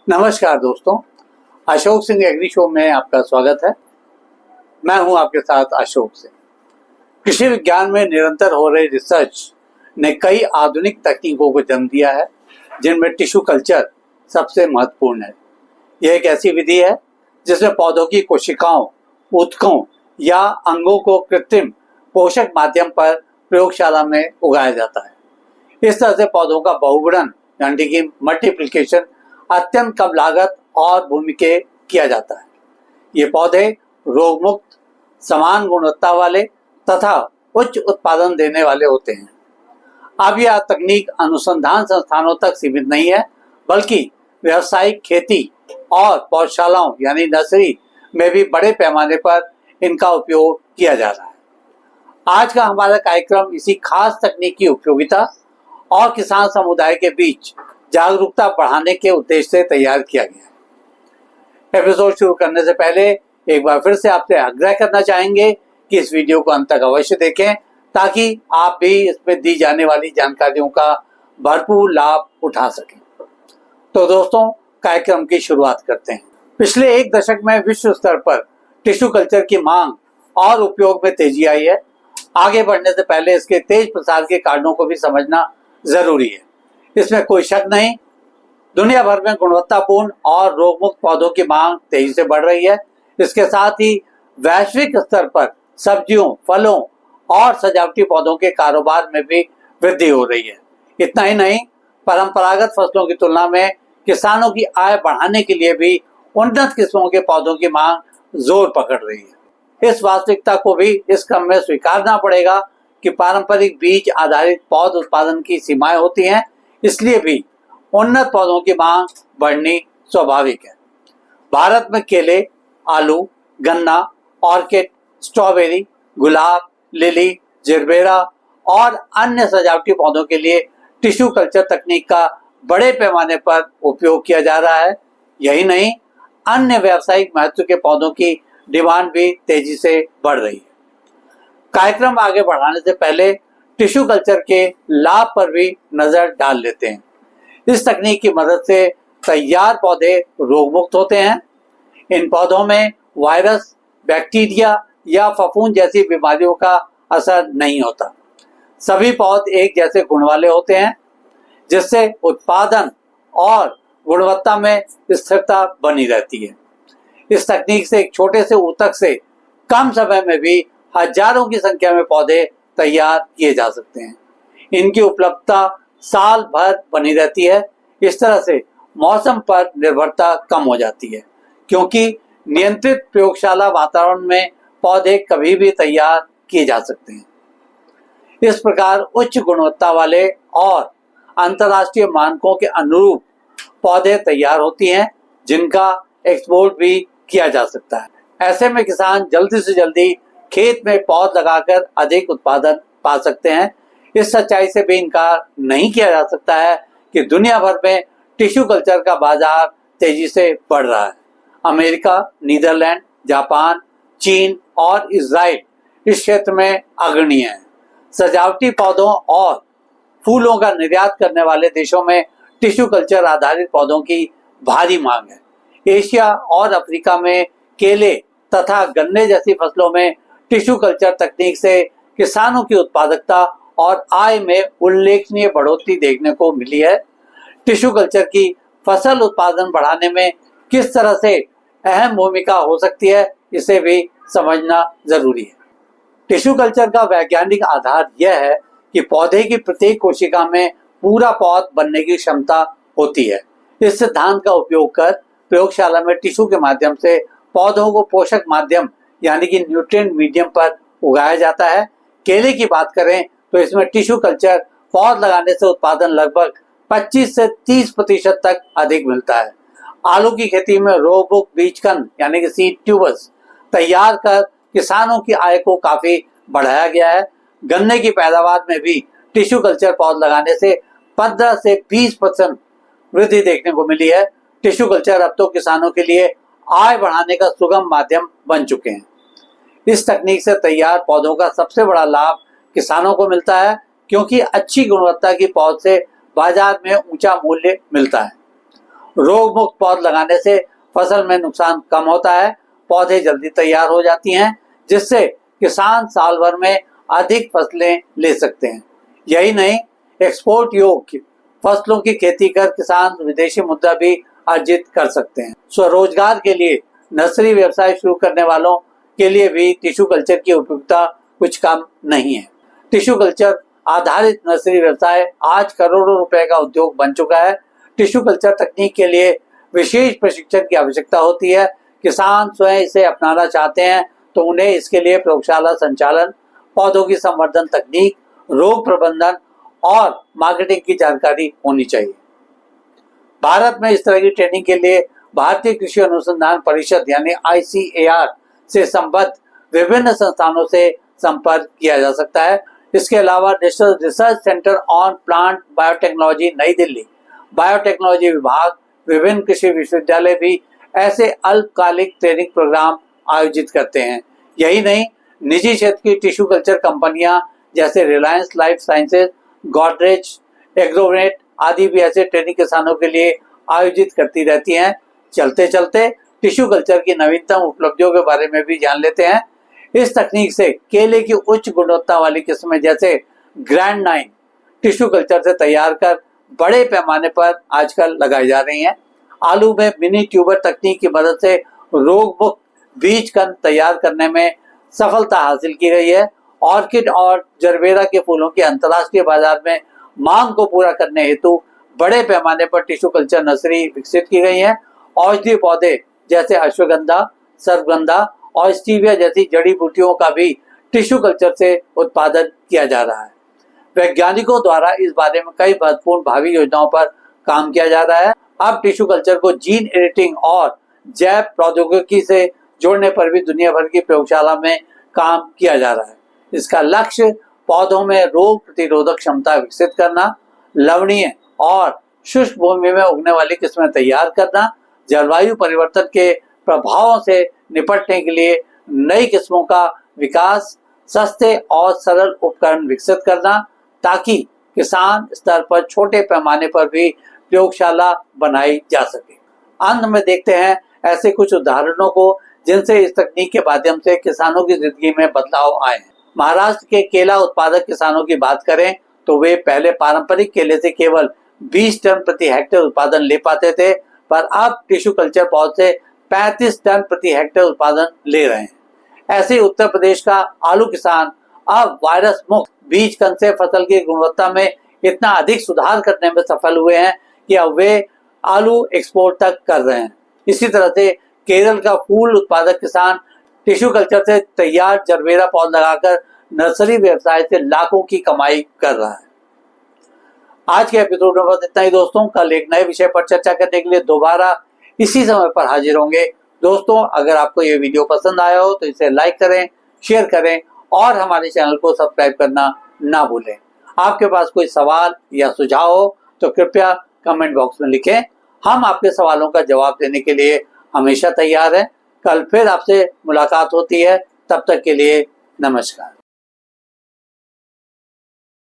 नमस्कार दोस्तों, Ashok Singh agree show में आपका स्वागत है। मैं हूं आपके साथ अशोक सिंह। कृषि विज्ञान में निरंतर हो रही रिसर्च ने कई आधुनिक तकनीकों को जन्म दिया है, जिनमें टिश्यू कल्चर सबसे महत्वपूर्ण है। यह एक ऐसी विधि है जिसमें पौधों की कोशिकाओं, ऊतकों या अंगों को कृत्रिम पोषक माध्यम पर प्रयोगशाला में उगाया जाता है। इस तरह से पौधों का बहुगुणन यानी कि मल्टीप्लिकेशन अत्यंत कम लागत और भूमि के किया जाता है। ये पौधे रोग मुक्त, समान गुणवत्ता वाले तथा उच्च उत्पादन देने वाले होते हैं। अब यह तकनीक अनुसंधान संस्थानों तक सीमित नहीं है, बल्कि व्यावसायिक खेती और पौधशालाओं यानी नर्सरी में भी बड़े पैमाने पर इनका उपयोग किया जा रहा है। आज का हमारा कार्यक्रम इसी खास तकनीक की उपयोगिता और किसान समुदाय के बीच जागरूकता बढ़ाने के उद्देश्य से तैयार किया गया है। एपिसोड शुरू करने से पहले एक बार फिर से आपसे आग्रह करना चाहेंगे कि इस वीडियो को अंत तक अवश्य देखें, ताकि आप भी इसमें दी जाने वाली जानकारियों का भरपूर लाभ उठा सकें। तो दोस्तों, कार्यक्रम की शुरुआत करते हैं। पिछले एक दशक में विश्व स्तर पर टिश्यू कल्चर की मांग और उपयोग में तेजी आई है। आगे बढ़ने से पहले इसके तेज प्रसार के कारणों को भी समझना जरूरी है। इसमें कोई शक नहीं, दुनिया भर में गुणवत्तापूर्ण और रोगमुक्त पौधों की मांग तेजी से बढ़ रही है। इसके साथ ही वैश्विक स्तर पर सब्जियों, फलों और सजावटी पौधों के कारोबार में भी वृद्धि हो रही है। इतना ही नहीं, परंपरागत फसलों की तुलना में किसानों की आय बढ़ाने के लिए भी उन्नत किस्मों के पौधों की मांग जोर पकड़ रही है। इस वास्तविकता को भी इस क्रम में स्वीकारना पड़ेगा कि पारंपरिक बीज आधारित पौध उत्पादन की सीमाएं होती हैं, इसलिए भी उन्नत पौधों की मांग बढ़नी स्वाभाविक है। भारत में केले, आलू, गन्ना, ऑर्किड, स्ट्रॉबेरी, गुलाब, लिली, जिरबेरा और अन्य सजावटी पौधों के लिए टिश्यू कल्चर तकनीक का बड़े पैमाने पर उपयोग किया जा रहा है। यही नहीं, अन्य व्यावसायिक महत्व के पौधों की डिमांड भी तेजी से बढ़ रही है। कार्यक्रम आगे बढ़ाने से पहले टिश्यू कल्चर के लाभ पर भी नजर डाल लेते हैं। इस तकनीक की मदद से तैयार पौधे रोग मुक्त होते हैं। इन पौधों में वायरस, बैक्टीरिया या फफूंद जैसी बीमारियों का असर नहीं होता। सभी पौधे एक जैसे गुण वाले होते हैं, जिससे उत्पादन और गुणवत्ता में स्थिरता बनी रहती है। इस तकनीक से एक छोटे से ऊतक से कम समय में भी हजारों की संख्या में पौधे तैयार किए जा सकते हैं। इनकी उपलब्धता साल भर बनी रहती है। इस तरह से मौसम पर निर्भरता कम हो जाती है, क्योंकि नियंत्रित प्रयोगशाला वातावरण में पौधे कभी भी तैयार किए जा सकते हैं। इस प्रकार उच्च गुणवत्ता वाले और अंतर्राष्ट्रीय मानकों के अनुरूप पौधे तैयार होती हैं, जिनका एक्सपोर्ट भी किया जा सकता है। ऐसे में किसान जल्दी से जल्दी खेत में पौध लगाकर अधिक उत्पादन पा सकते हैं। इस सच्चाई से भी इनकार नहीं किया जा सकता है कि दुनिया भर में टिश्यू कल्चर का बाजार तेजी से बढ़ रहा है। अमेरिका, नीदरलैंड, जापान, चीन और इजराइल इस क्षेत्र में अग्रणी है। सजावटी पौधों और फूलों का निर्यात करने वाले देशों में टिश्यू कल्चर आधारित पौधों की भारी मांग है। एशिया और अफ्रीका में केले तथा गन्ने जैसी फसलों में टिश्यू कल्चर तकनीक से किसानों की उत्पादकता और आय में उल्लेखनीय बढ़ोतरी देखने को मिली है। टिश्यू कल्चर की फसल उत्पादन बढ़ाने में किस तरह से अहम भूमिका हो सकती है, इसे भी समझना जरूरी है। टिश्यू कल्चर का वैज्ञानिक आधार यह है कि पौधे की प्रत्येक कोशिका में पूरा पौध बनने की क्षमता होती है। इस सिद्धांत का उपयोग कर प्रयोगशाला में टिश्यू के माध्यम से पौधों को पोषक माध्यम यानी कि न्यूट्रिएंट मीडियम पर उगाया जाता है। केले की बात करें तो इसमें टिश्यू कल्चर पौध लगाने से उत्पादन लगभग 25 से 30% तक अधिक मिलता है। आलू की खेती में रोग मुक्त बीजकण यानी कि सीड ट्यूबर्स तैयार कर किसानों की आय को काफी बढ़ाया गया है। गन्ने की पैदावार में भी टिश्यू कल्चर पौध लगाने से 15 से 20% वृद्धि देखने को मिली है। टिश्यू कल्चर अब तो किसानों के लिए आय बढ़ाने का सुगम माध्यम बन चुके हैं। इस तकनीक से तैयार पौधों का सबसे बड़ा लाभ किसानों को मिलता है, क्योंकि अच्छी गुणवत्ता की पौध से बाजार में ऊंचा मूल्य मिलता है। रोग मुक्त पौध लगाने से फसल में नुकसान कम होता है, पौधे जल्दी तैयार हो जाती हैं, जिससे किसान साल भर में अधिक फसलें ले सकते हैं। यही नहीं, एक्सपोर्ट योग्य फसलों की खेती कर किसान विदेशी मुद्रा भी अर्जित कर सकते हैं। स्वरोजगार के लिए नर्सरी व्यवसाय शुरू करने वालों के लिए भी टिश्यू कल्चर की उपयोगिता कुछ कम नहीं है। टिश्यू कल्चर आधारित नर्सरी व्यवसाय आज करोड़ों रुपए का उद्योग बन चुका है। टिश्यू कल्चर तकनीक के लिए विशेष प्रशिक्षण की आवश्यकता होती है। किसान स्वयं इसे अपनाना चाहते हैं तो उन्हें इसके लिए प्रयोगशाला संचालन, पौधों की संवर्धन तकनीक, रोग प्रबंधन और मार्केटिंग की जानकारी होनी चाहिए। भारत में इस तरह की ट्रेनिंग के लिए भारतीय कृषि अनुसंधान परिषद यानी ICAR से संबद्ध विभिन्न संस्थानों से संपर्क किया जा सकता है। इसके अलावा national research centre on plant biotechnology नई दिल्ली, बायोटेक्नोलॉजी विभाग, विभिन्न कृषि विश्वविद्यालय भी ऐसे अल्पकालिक ट्रेनिंग प्रोग्राम आयोजित करते हैं। यही नहीं, निजी क्षेत्र की टिश्यू कल्चर कंपनियां जैसे रिलायंस लाइफ साइंसेज, गॉडरेज, एग्रोवेट आदि भी ऐसे ट्रेनिंग किसानों के लिए आयोजित करती रहती हैं। चलते चलते टिश्यू कल्चर की नवीनतम उपलब्धियों के बारे में भी जान लेते हैं। इस तकनीक से केले की उच्च गुणवत्ता वाली किस्में जैसे ग्रैंड 9 टिश्यू कल्चर से तैयार कर बड़े पैमाने पर आजकल लगाई जा रही हैं। आलू में मिनी ट्यूबर तकनीक की मदद से रोग मुक्त बीज कंद तैयार करने में सफलता हासिल की गई है। ऑर्किड और जरबेरा के फूलों की अंतर्राष्ट्रीय बाजार में मांग को पूरा करने हेतु बड़े पैमाने पर टिश्यू कल्चर नर्सरी विकसित की गई है। औषधीय पौधे जैसे अश्वगंधा, सर्पगंधा और स्टीविया जैसी जड़ी बूटियों का भी टिश्यू कल्चर से उत्पादन किया जा रहा है। वैज्ञानिकों द्वारा इस बारे में कई महत्वपूर्ण भावी योजनाओं पर काम किया जा रहा है। अब टिश्यू कल्चर को जीन एडिटिंग और जैव प्रौद्योगिकी से जोड़ने पर भी दुनिया भर की प्रयोगशाला में काम किया जा रहा है। इसका लक्ष्य पौधों में रोग प्रतिरोधक क्षमता विकसित करना, लवणीय और शुष्क भूमि में उगने वाली किस्में तैयार करना, जलवायु परिवर्तन के प्रभावों से निपटने के लिए नई किस्मों का विकास, सस्ते और सरल उपकरण विकसित करना, ताकि किसान स्तर पर छोटे पैमाने पर भी प्रयोगशाला बनाई जा सके। अंत में देखते हैं ऐसे कुछ उदाहरणों को जिनसे इस तकनीक के माध्यम से किसानों की जिंदगी में बदलाव आए हैं। महाराष्ट्र के केला उत्पादक किसानों की बात करें तो वे पहले पारंपरिक केले से केवल 20 टन प्रति हेक्टेयर उत्पादन ले पाते थे, पर अब टिश्यू कल्चर पौध से 35 टन प्रति हेक्टेयर उत्पादन ले रहे हैं। ऐसे उत्तर प्रदेश का आलू किसान अब वायरस मुक्त बीज कंद से फसल की गुणवत्ता में इतना अधिक सुधार करने में सफल हुए हैं कि अब वे आलू एक्सपोर्ट तक कर रहे हैं। इसी तरह से केरल का फूल उत्पादक किसान टिश्यू कल्चर से तैयार जरबेरा पौध लगाकर नर्सरी व्यवसाय से लाखों की कमाई कर रहा है। आज के एपिसोड में बस इतना ही दोस्तों। कल एक नए विषय पर चर्चा करने के लिए दोबारा इसी समय पर हाजिर होंगे। दोस्तों, अगर आपको ये वीडियो पसंद आया हो तो इसे लाइक करें, शेयर करें और हमारे चैनल को सब्सक्राइब करना ना भूलें। आपके पास कोई सवाल या सुझाव हो तो कृपया कमेंट बॉक्स में लिखें। हम आपके सवालों का जवाब देने के लिए हमेशा तैयार हैं। कल फिर आपसे मुलाकात होती है, तब तक के लिए नमस्कार।